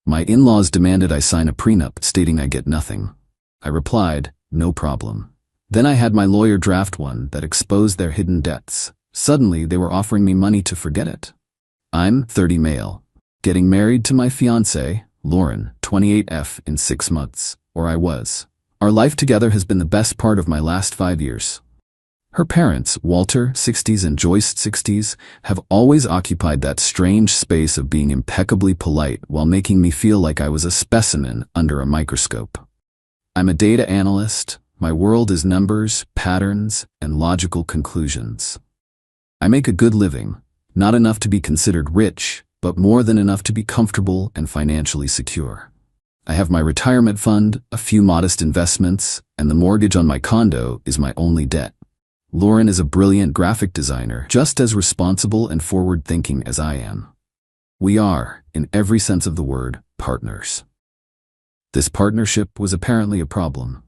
My in-laws demanded I sign a prenup stating I get nothing. I replied, no problem. Then I had my lawyer draft one that exposed their hidden debts. Suddenly, they were offering me money to forget it. I'm 30 male. Getting married to my fiancée, Lauren, 28F, in 6 months. Or I was. Our life together has been the best part of my last 5 years. Her parents, Walter, 60s, and Joyce, 60s, have always occupied that strange space of being impeccably polite while making me feel like I was a specimen under a microscope. I'm a data analyst. My world is numbers, patterns, and logical conclusions. I make a good living, not enough to be considered rich, but more than enough to be comfortable and financially secure. I have my retirement fund, a few modest investments, and the mortgage on my condo is my only debt. Lauren is a brilliant graphic designer, just as responsible and forward-thinking as I am. We are, in every sense of the word, partners. This partnership was apparently a problem.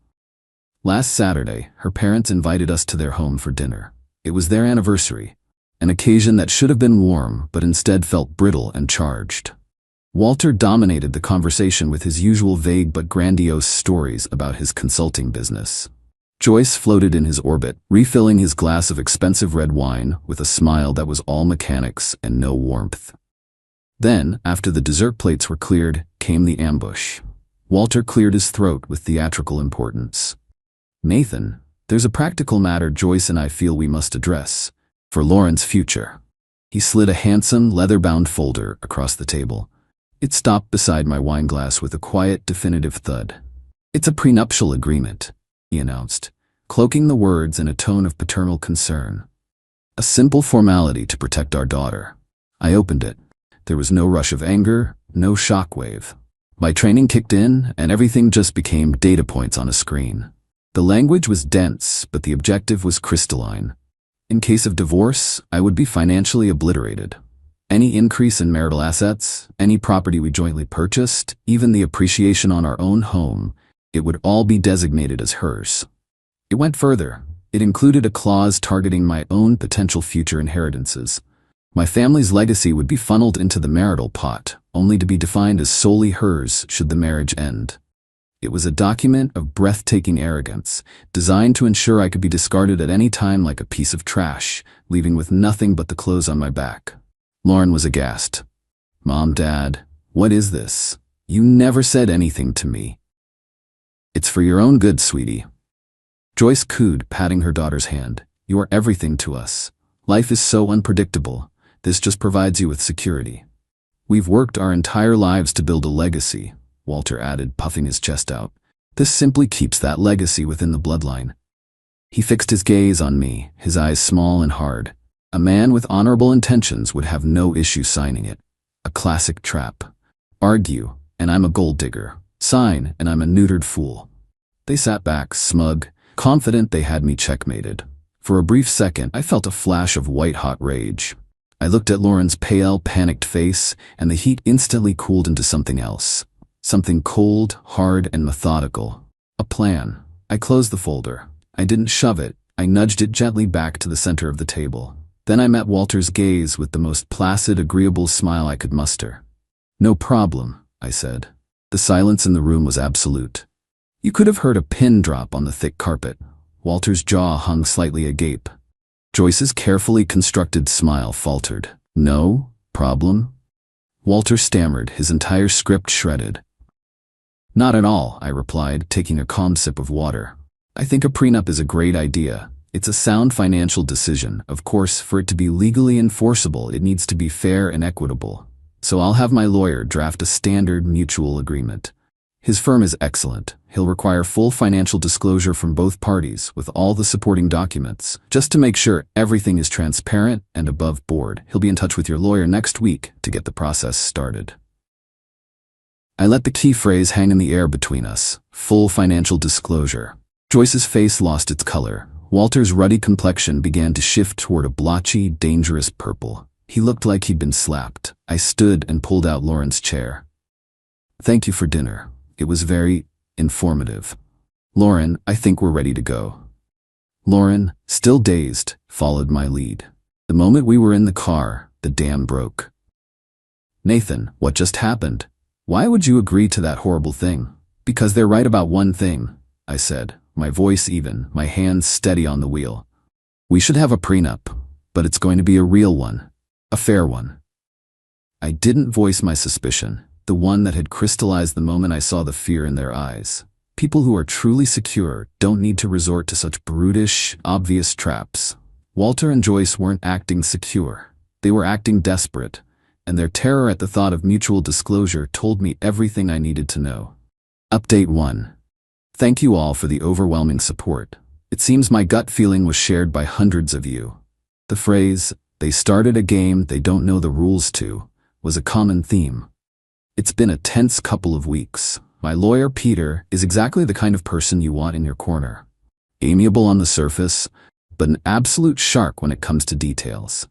Last Saturday, her parents invited us to their home for dinner. It was their anniversary, an occasion that should have been warm but instead felt brittle and charged. Walter dominated the conversation with his usual vague but grandiose stories about his consulting business. Joyce floated in his orbit, refilling his glass of expensive red wine with a smile that was all mechanics and no warmth. Then, after the dessert plates were cleared, came the ambush. Walter cleared his throat with theatrical importance. Nathan, there's a practical matter Joyce and I feel we must address, for Lauren's future. He slid a handsome, leather-bound folder across the table. It stopped beside my wine glass with a quiet, definitive thud. It's a prenuptial agreement, he announced, cloaking the words in a tone of paternal concern. A simple formality to protect our daughter. I opened it. There was no rush of anger, no shockwave. My training kicked in, and everything just became data points on a screen. The language was dense, but the objective was crystalline. In case of divorce, I would be financially obliterated. Any increase in marital assets, any property we jointly purchased, even the appreciation on our own home, it would all be designated as hers. It went further. It included a clause targeting my own potential future inheritances. My family's legacy would be funneled into the marital pot, only to be defined as solely hers should the marriage end. It was a document of breathtaking arrogance, designed to ensure I could be discarded at any time like a piece of trash, leaving with nothing but the clothes on my back. Lauren was aghast. Mom, Dad, what is this? You never said anything to me. It's for your own good, sweetie. Joyce cooed, patting her daughter's hand. You are everything to us. Life is so unpredictable. This just provides you with security. We've worked our entire lives to build a legacy, Walter added, puffing his chest out. This simply keeps that legacy within the bloodline. He fixed his gaze on me, his eyes small and hard. A man with honorable intentions would have no issue signing it. A classic trap. Argue, and I'm a gold digger. Sign, and I'm a neutered fool. They sat back, smug, confident they had me checkmated. For a brief second, I felt a flash of white-hot rage. I looked at Lauren's pale, panicked face, and the heat instantly cooled into something else. Something cold, hard, and methodical. A plan. I closed the folder. I didn't shove it. I nudged it gently back to the center of the table. Then I met Walter's gaze with the most placid, agreeable smile I could muster. No problem, I said. The silence in the room was absolute. You could have heard a pin drop on the thick carpet. Walter's jaw hung slightly agape. Joyce's carefully constructed smile faltered. No problem? Walter stammered, his entire script shredded. Not at all, I replied, taking a calm sip of water. I think a prenup is a great idea. It's a sound financial decision. Of course, for it to be legally enforceable, it needs to be fair and equitable. So I'll have my lawyer draft a standard mutual agreement. His firm is excellent. He'll require full financial disclosure from both parties with all the supporting documents, just to make sure everything is transparent and above board. He'll be in touch with your lawyer next week to get the process started. I let the key phrase hang in the air between us. Full financial disclosure. Joyce's face lost its color. Walter's ruddy complexion began to shift toward a blotchy, dangerous purple. He looked like he'd been slapped. I stood and pulled out Lauren's chair. Thank you for dinner. It was very informative. Lauren, I think we're ready to go. Lauren, still dazed, followed my lead. The moment we were in the car, the dam broke. Nathan, what just happened? Why would you agree to that horrible thing? Because they're right about one thing, I said, my voice even, my hands steady on the wheel. We should have a prenup, but it's going to be a real one, a fair one. I didn't voice my suspicion, the one that had crystallized the moment I saw the fear in their eyes. People who are truly secure don't need to resort to such brutish, obvious traps. Walter and Joyce weren't acting secure. They were acting desperate, and their terror at the thought of mutual disclosure told me everything I needed to know. Update 1. Thank you all for the overwhelming support. It seems my gut feeling was shared by hundreds of you. The phrase, "they started a game they don't know the rules to," was a common theme. It's been a tense couple of weeks. My lawyer, Peter, is exactly the kind of person you want in your corner. Amiable on the surface, but an absolute shark when it comes to details.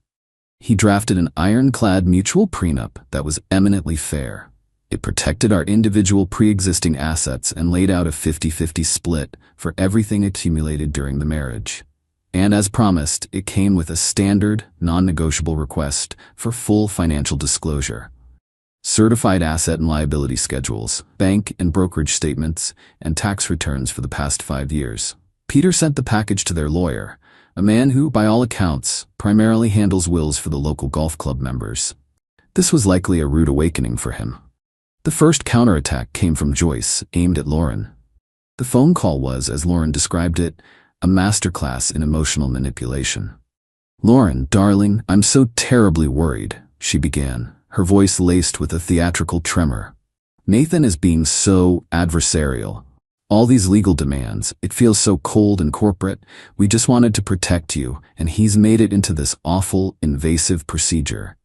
He drafted an ironclad mutual prenup that was eminently fair. It protected our individual pre-existing assets and laid out a 50-50 split for everything accumulated during the marriage. And as promised, it came with a standard, non-negotiable request for full financial disclosure. Certified asset and liability schedules, bank and brokerage statements, and tax returns for the past 5 years. Peter sent the package to their lawyer, a man who, by all accounts, primarily handles wills for the local golf club members. This was likely a rude awakening for him. The first counterattack came from Joyce, aimed at Lauren. The phone call was, as Lauren described it, a masterclass in emotional manipulation. "Lauren, darling, I'm so terribly worried," she began, her voice laced with a theatrical tremor. "Nathan is being so adversarial. All these legal demands, it feels so cold and corporate. We just wanted to protect you, and he's made it into this awful, invasive procedure."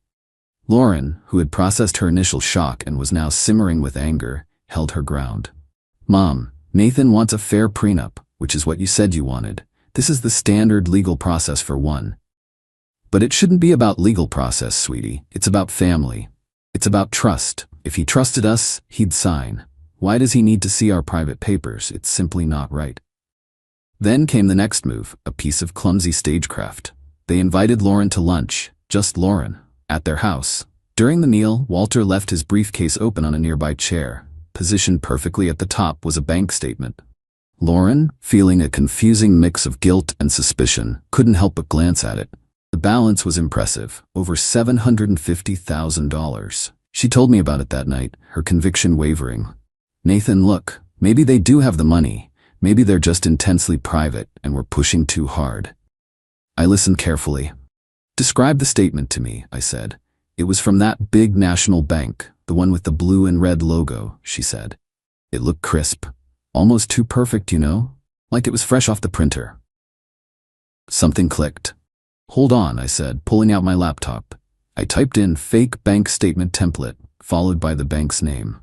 Lauren, who had processed her initial shock and was now simmering with anger, held her ground. "Mom, Nathan wants a fair prenup, which is what you said you wanted. This is the standard legal process for one. But it shouldn't be about legal process, sweetie. It's about family. It's about trust. If he trusted us, he'd sign. Why does he need to see our private papers? It's simply not right." Then came the next move, a piece of clumsy stagecraft. They invited Lauren to lunch, just Lauren, at their house. During the meal, Walter left his briefcase open on a nearby chair. Positioned perfectly at the top was a bank statement. Lauren, feeling a confusing mix of guilt and suspicion, couldn't help but glance at it. The balance was impressive, over $750,000. She told me about it that night, her conviction wavering. "Nathan, look, maybe they do have the money. Maybe they're just intensely private and we're pushing too hard." I listened carefully. "Describe the statement to me," I said. "It was from that big national bank, the one with the blue and red logo," she said. "It looked crisp. Almost too perfect, you know? Like it was fresh off the printer." Something clicked. "Hold on," I said, pulling out my laptop. I typed in "fake bank statement template," followed by the bank's name.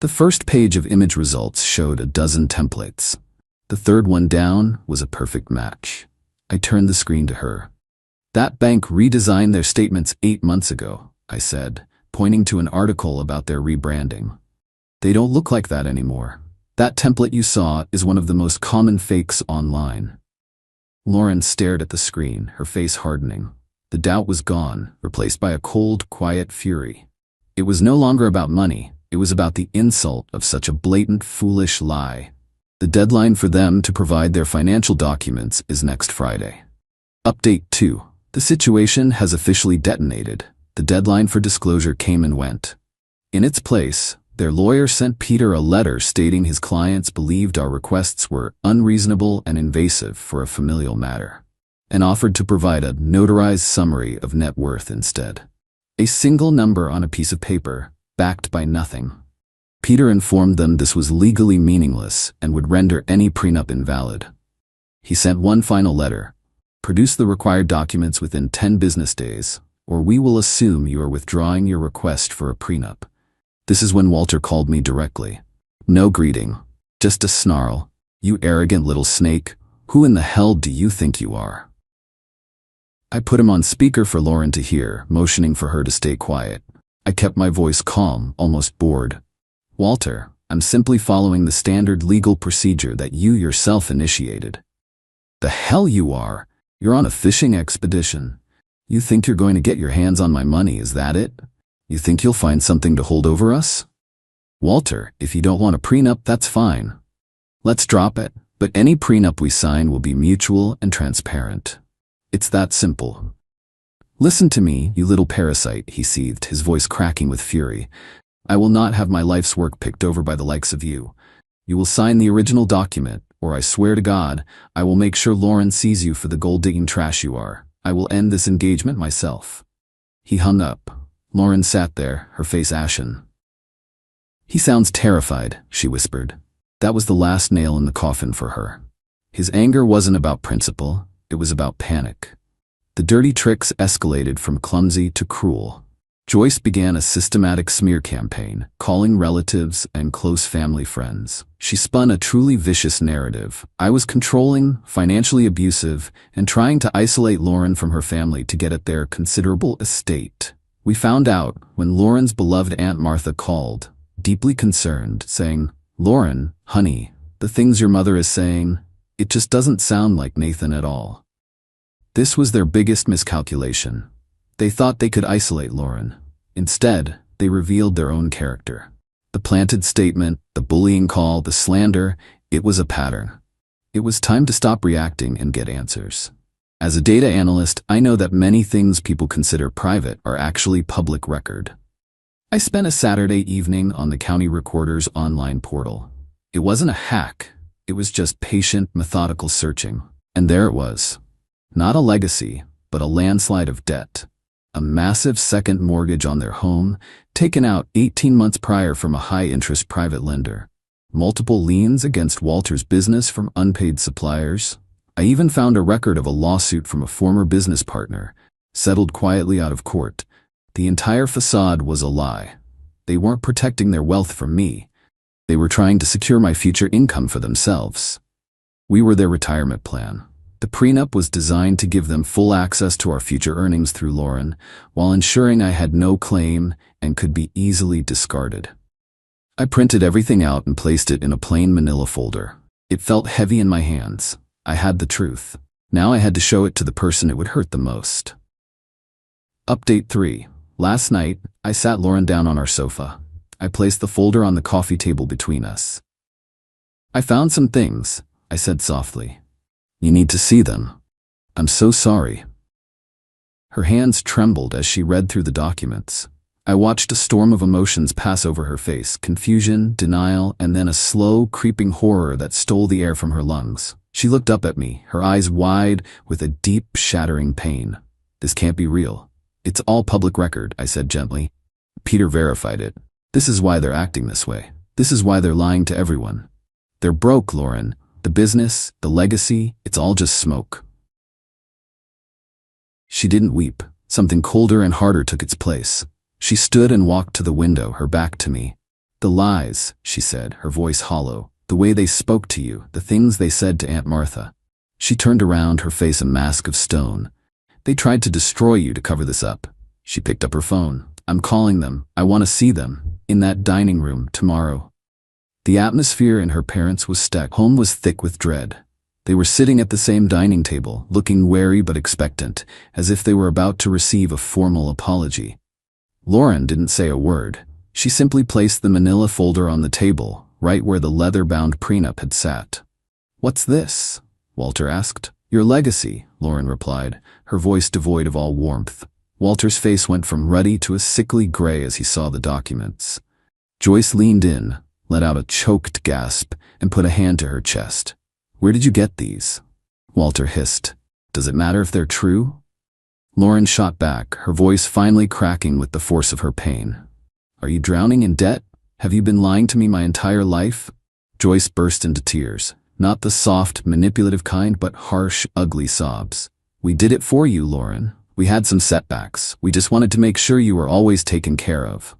The first page of image results showed a dozen templates. The third one down was a perfect match. I turned the screen to her. "That bank redesigned their statements 8 months ago," I said, pointing to an article about their rebranding. "They don't look like that anymore. That template you saw is one of the most common fakes online." Lauren stared at the screen, her face hardening. The doubt was gone, replaced by a cold, quiet fury. It was no longer about money. It was about the insult of such a blatant, foolish lie. The deadline for them to provide their financial documents is next Friday. Update 2. The situation has officially detonated. The deadline for disclosure came and went. In its place, their lawyer sent Peter a letter stating his clients believed our requests were unreasonable and invasive for a familial matter, and offered to provide a notarized summary of net worth instead. A single number on a piece of paper, backed by nothing. Peter informed them this was legally meaningless and would render any prenup invalid. He sent one final letter. "Produce the required documents within 10 business days, or we will assume you are withdrawing your request for a prenup." This is when Walter called me directly. No greeting, just a snarl. "You arrogant little snake, who in the hell do you think you are?" I put him on speaker for Lauren to hear, motioning for her to stay quiet. I kept my voice calm, almost bored. "Walter, I'm simply following the standard legal procedure that you yourself initiated." "The hell you are! You're on a fishing expedition. You think you're going to get your hands on my money, is that it? You think you'll find something to hold over us?" Walter, if you don't want a prenup, that's fine. Let's drop it, but any prenup we sign will be mutual and transparent. It's that simple. Listen to me, you little parasite, he seethed, his voice cracking with fury. I will not have my life's work picked over by the likes of you. You will sign the original document, or I swear to God, I will make sure Lauren sees you for the gold-digging trash you are. I will end this engagement myself. He hung up. Lauren sat there, her face ashen. He sounds terrified, she whispered. That was the last nail in the coffin for her. His anger wasn't about principle, it was about panic. The dirty tricks escalated from clumsy to cruel. Joyce began a systematic smear campaign, calling relatives and close family friends. She spun a truly vicious narrative. I was controlling, financially abusive, and trying to isolate Lauren from her family to get at their considerable estate. We found out when Lauren's beloved Aunt Martha called, deeply concerned, saying, "Lauren, honey, the things your mother is saying, it just doesn't sound like Nathan at all." This was their biggest miscalculation. They thought they could isolate Lauren. Instead, they revealed their own character. The planted statement, the bullying call, the slander, it was a pattern. It was time to stop reacting and get answers. As a data analyst, I know that many things people consider private are actually public record. I spent a Saturday evening on the county recorder's online portal. It wasn't a hack, it was just patient, methodical searching. And there it was. Not a legacy, but a landslide of debt. A massive second mortgage on their home, taken out 18 months prior from a high-interest private lender. Multiple liens against Walter's business from unpaid suppliers. I even found a record of a lawsuit from a former business partner, settled quietly out of court. The entire facade was a lie. They weren't protecting their wealth from me. They were trying to secure my future income for themselves. We were their retirement plan. The prenup was designed to give them full access to our future earnings through Lauren, while ensuring I had no claim and could be easily discarded. I printed everything out and placed it in a plain manila folder. It felt heavy in my hands. I had the truth. Now I had to show it to the person it would hurt the most. Update 3. Last night, I sat Lauren down on our sofa. I placed the folder on the coffee table between us. "I found some things," I said softly. "You need to see them. I'm so sorry." Her hands trembled as she read through the documents. I watched a storm of emotions pass over her face, confusion, denial, and then a slow, creeping horror that stole the air from her lungs. She looked up at me, her eyes wide with a deep, shattering pain. "This can't be real. It's all public record," I said gently. "Peter verified it. This is why they're acting this way. This is why they're lying to everyone. They're broke, Lauren. The business, the legacy, it's all just smoke." She didn't weep. Something colder and harder took its place. She stood and walked to the window, her back to me. "The lies," she said, her voice hollow. "The way they spoke to you, the things they said to Aunt Martha." She turned around, her face a mask of stone. "They tried to destroy you to cover this up." She picked up her phone. "I'm calling them. I want to see them. In that dining room, tomorrow." The atmosphere in her parents' home was thick with dread. They were sitting at the same dining table, looking wary but expectant, as if they were about to receive a formal apology. Lauren didn't say a word. She simply placed the manila folder on the table, right where the leather-bound prenup had sat. "What's this?" Walter asked. "Your legacy," Lauren replied, her voice devoid of all warmth. Walter's face went from ruddy to a sickly gray as he saw the documents. Joyce leaned in, let out a choked gasp, and put a hand to her chest. "Where did you get these?" Walter hissed. "Does it matter if they're true?" Lauren shot back, her voice finally cracking with the force of her pain. "Are you drowning in debt? Have you been lying to me my entire life?" Joyce burst into tears, not the soft, manipulative kind, but harsh, ugly sobs. "We did it for you, Lauren. We had some setbacks. We just wanted to make sure you were always taken care of.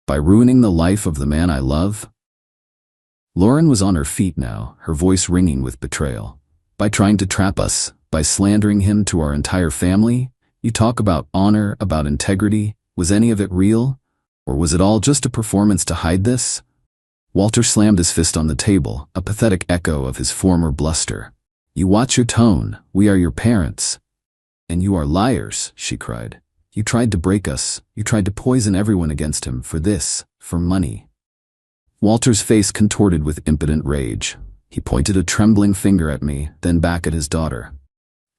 By ruining the life of the man I love?" Lauren was on her feet now, her voice ringing with betrayal. "By trying to trap us, by slandering him to our entire family? You talk about honor, about integrity. Was any of it real? Or was it all just a performance to hide this?" Walter slammed his fist on the table, a pathetic echo of his former bluster. "You watch your tone. We are your parents." "And you are liars," she cried. "You tried to break us. You tried to poison everyone against him for this, for money." Walter's face contorted with impotent rage. He pointed a trembling finger at me, then back at his daughter.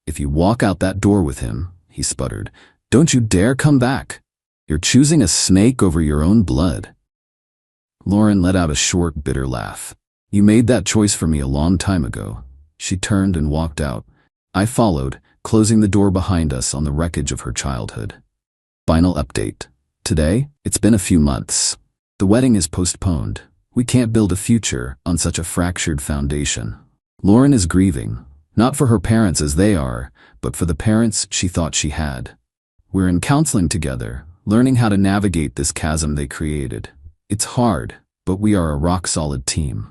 "If you walk out that door with him," he sputtered, "don't you dare come back. You're choosing a snake over your own blood." Lauren let out a short, bitter laugh. "You made that choice for me a long time ago." She turned and walked out. I followed, closing the door behind us on the wreckage of her childhood. Final update. Today, it's been a few months. The wedding is postponed. We can't build a future on such a fractured foundation. Lauren is grieving, not for her parents as they are, but for the parents she thought she had. We're in counseling together, learning how to navigate this chasm they created. It's hard, but we are a rock-solid team.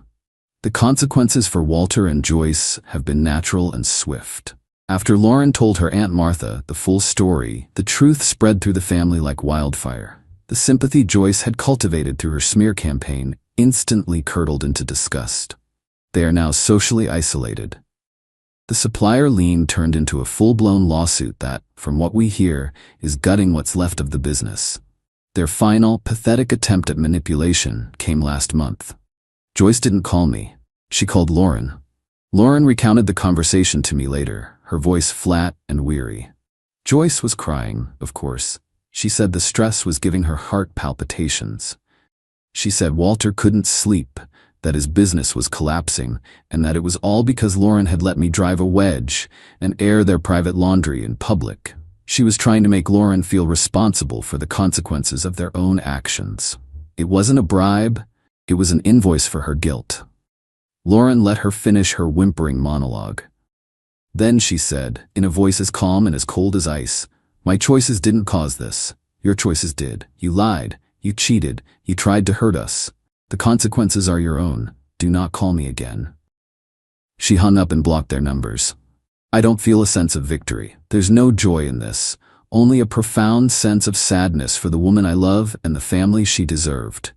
The consequences for Walter and Joyce have been natural and swift. After Lauren told her Aunt Martha the full story, the truth spread through the family like wildfire. The sympathy Joyce had cultivated through her smear campaign instantly curdled into disgust. They are now socially isolated. The supplier lien turned into a full-blown lawsuit that, from what we hear, is gutting what's left of the business. Their final, pathetic attempt at manipulation came last month. Joyce didn't call me. She called Lauren. Lauren recounted the conversation to me later, her voice flat and weary. Joyce was crying, of course. She said the stress was giving her heart palpitations. She said Walter couldn't sleep, that his business was collapsing, and that it was all because Lauren had let me drive a wedge and air their private laundry in public. She was trying to make Lauren feel responsible for the consequences of their own actions. It wasn't a bribe, it was an invoice for her guilt. Lauren let her finish her whimpering monologue. Then she said, in a voice as calm and as cold as ice, "My choices didn't cause this. Your choices did. You lied. You cheated. You tried to hurt us. The consequences are your own. Do not call me again." She hung up and blocked their numbers. I don't feel a sense of victory. There's no joy in this, only a profound sense of sadness for the woman I love and the family she deserved.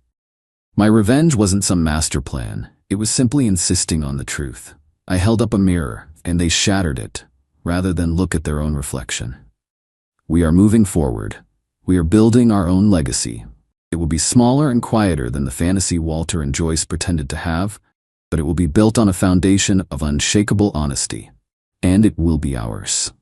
My revenge wasn't some master plan. It was simply insisting on the truth. I held up a mirror, and they shattered it, rather than look at their own reflection. We are moving forward. We are building our own legacy. It will be smaller and quieter than the fantasy Walter and Joyce pretended to have, but it will be built on a foundation of unshakable honesty. And it will be ours.